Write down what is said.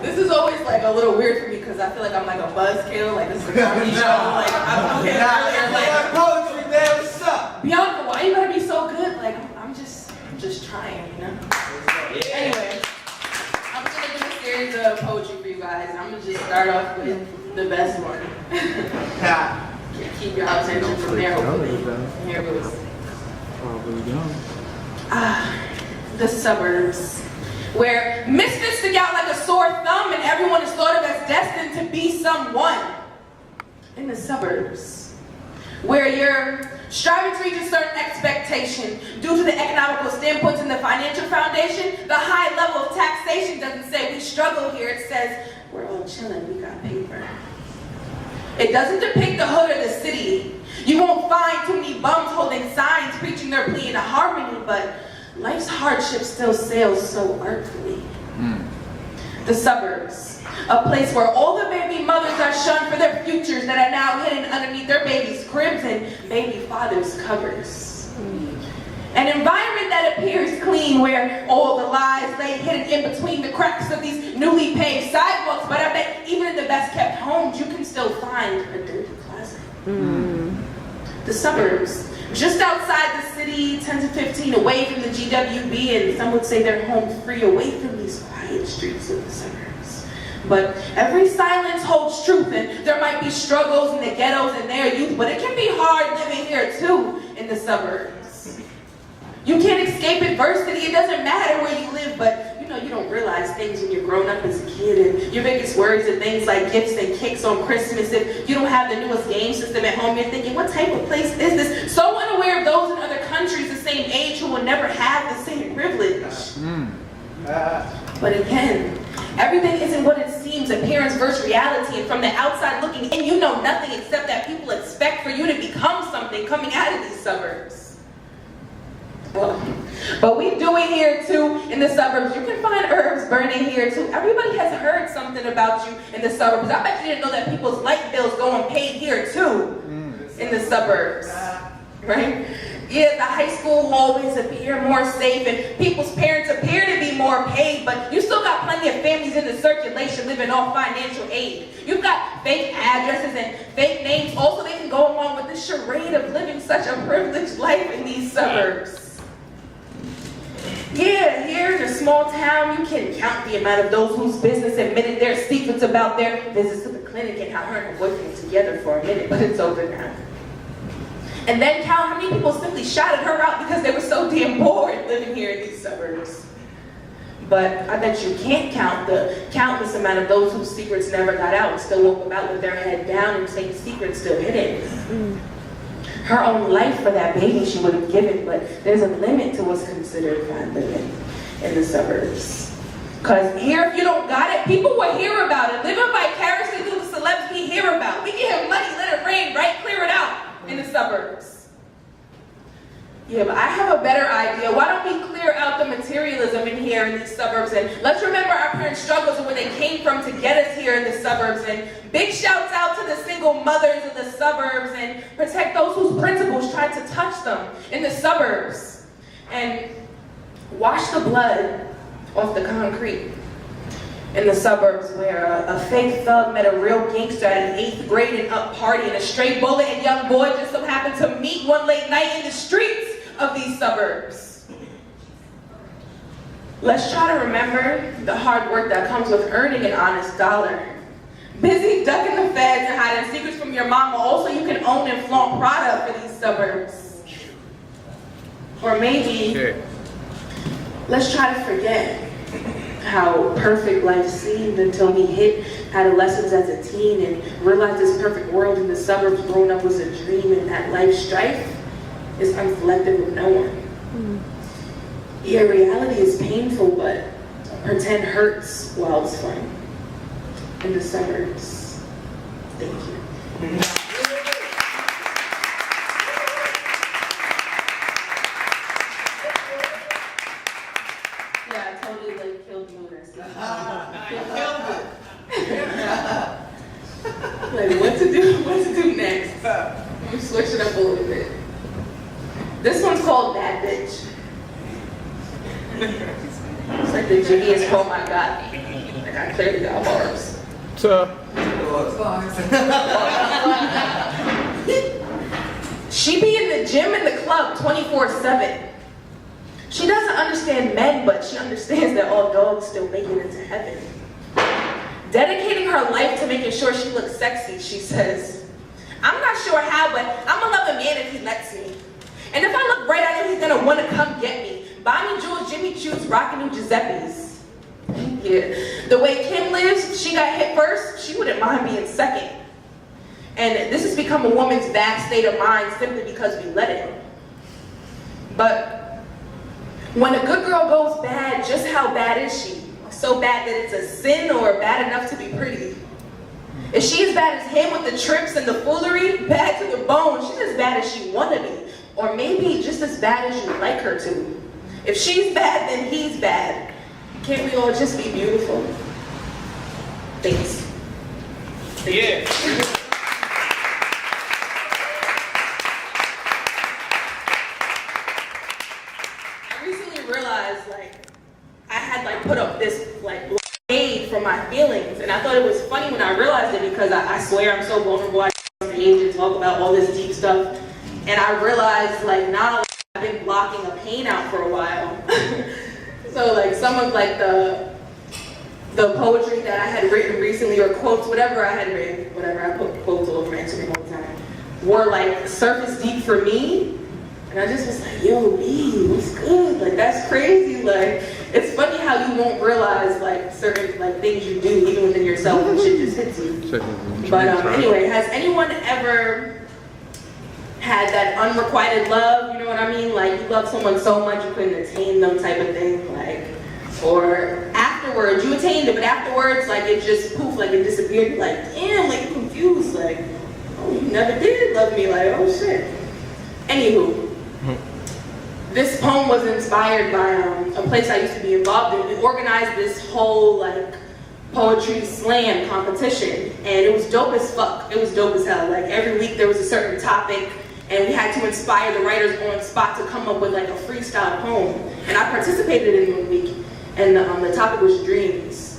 This is always like a little weird for me because I feel like I'm like a buzzkill, like this is a comedy show. Like I'm okay earlier, like poetry, man. What's up? Bianca, why you gotta be so good? Like I'm just trying, you know. Yeah. Anyway, I'm just gonna do a series of poetry for you guys. I'm gonna just start off with the best one. Keep your attention from there. Hopefully, here goes. The suburbs, where misfits stick out like a sore thumb and everyone is thought of as destined to be someone. In the suburbs, where you're striving to reach a certain expectation due to the economical standpoints and the financial foundation, the high level of taxation doesn't say we struggle here, it says we're all chilling, we got paper. It doesn't depict the hood or the city. You won't find too many bums holding signs preaching their plea into harmony, but life's hardship still sails so artfully. The suburbs, a place where all the baby mothers are shunned for their futures that are now hidden underneath their babies' cribs and baby fathers' covers. An environment that appears clean, where all the lies lay hidden in between the cracks of these newly paved sidewalks, but I bet even in the best kept homes, you can still find a dirty closet. The suburbs, just outside the city, 10 to 15 away from the GWB, and some would say they're home free, away from these quiet streets of the suburbs. But every silence holds truth, and there might be struggles in the ghettos and their youth, but it can be hard living here too in the suburbs. You can't escape adversity. It doesn't matter where you live, but you don't realize things when you're growing up as a kid, and your biggest worries are things like gifts and kicks on Christmas. If you don't have the newest game system at home, you're thinking, what type of place is this? So unaware of those in other countries the same age who will never have the same privilege. But again, everything isn't what it seems. Appearance versus reality, and from the outside looking in, you know nothing except that people expect for you to become something coming out of these suburbs. But we do it here too in the suburbs. You can find herbs burning here too. Everybody has heard something about you in the suburbs. I bet you didn't know that people's light bills go unpaid here too in the suburbs, right? Yeah, the high school hallways appear more safe and people's parents appear to be more paid, but you still got plenty of families in the circulation living off financial aid. You've got fake addresses and fake names. Also, they can go along with the charade of living such a privileged life in these suburbs. Yeah, here in a small town, you can count the amount of those whose business admitted their secrets about their visits to the clinic and how her and her boyfriend were together for a minute, but it's over now. And then count how many people simply shouted her out because they were so damn bored living here in these suburbs. But I bet you can't count the countless amount of those whose secrets never got out and still walk about with their head down and same secrets still hidden. Her own life for that baby she would have given, but there's a limit to what's considered fine living in the suburbs. Because here, if you don't got it, people will hear about it. Living vicariously through the celebs we hear about. We give him money, let it rain, right? Clear it out in the suburbs. Yeah, but I have a better idea. Why don't we clear out the materialism in here in these suburbs, and let's remember our parents' struggles and where they came from to get us here in the suburbs, and big shouts out to the single mothers of the suburbs, and protect those whose principles tried to touch them in the suburbs, and wash the blood off the concrete in the suburbs, where a fake thug met a real gangster at an 8th grade and up party, and a stray bullet and young boy just so happened to meet one late night in the streets of these suburbs. Let's try to remember the hard work that comes with earning an honest dollar. Busy ducking the feds and hiding secrets from your mama. Also, you can own and flaunt product for these suburbs. Or maybe, let's try to forget how perfect life seemed until we hit adolescence as a teen and realized this perfect world in the suburbs growing up was a dream, and that life strife is unselective of no one. Yeah, reality is painful, but pretend hurts while it's fun. In the suburbs. Thank you. Yeah, I totally killed the mood. Like what to do next? Let me switch it up a little bit. This one's called Bad Bitch. It's like the jiggiest poem I got. Like I clearly got bars. She be in the gym and the club 24/7. She doesn't understand men, but she understands that all dogs still make it into heaven. Dedicating her life to making sure she looks sexy, she says, I'm not sure how, but I'ma love a man if he lets me. And if I look right at him, he's gonna wanna come get me. Buy me jewels, Jimmy Choo's, rockin' new Giuseppe's. Yeah. The way Kim lives, if she got hit first, she wouldn't mind being second. And this has become a woman's bad state of mind simply because we let it. But when a good girl goes bad, just how bad is she? So bad that it's a sin or bad enough to be pretty? If she's as bad as him with the trips and the foolery, bad to the bone, she's as bad as she wanna be. Or maybe just as bad as you'd like her to. If she's bad, then he's bad. Can't we all just be beautiful? Thanks. Yeah. I recently realized, I had, put up this, blockade for my feelings. And I thought it was funny when I realized it because I swear I'm so vulnerable. I on stage and talk about all this deep stuff. And I realized, now I've been blocking a pain out for a while. So, some of, the poetry that I had written recently, or quotes, whatever I had written, I put quotes all over my Instagram all the time, were, surface deep for me. And I just was like, yo, B, what's good? That's crazy. It's funny how you won't realize, certain, things you do, even within yourself, and shit just hits you. But, anyway, has anyone ever had that unrequited love, you know what I mean? You love someone so much you couldn't attain them type of thing, or afterwards, you attained it, but afterwards, it just poof, it disappeared. You're damn, you're confused, oh, you never did love me, oh shit. Anywho, this poem was inspired by a place I used to be involved in. We organized this whole, poetry slam competition, and it was dope as fuck. It was dope as hell. Every week there was a certain topic, and we had to inspire the writers on spot to come up with a freestyle poem. And I participated in 1 week, and the topic was dreams.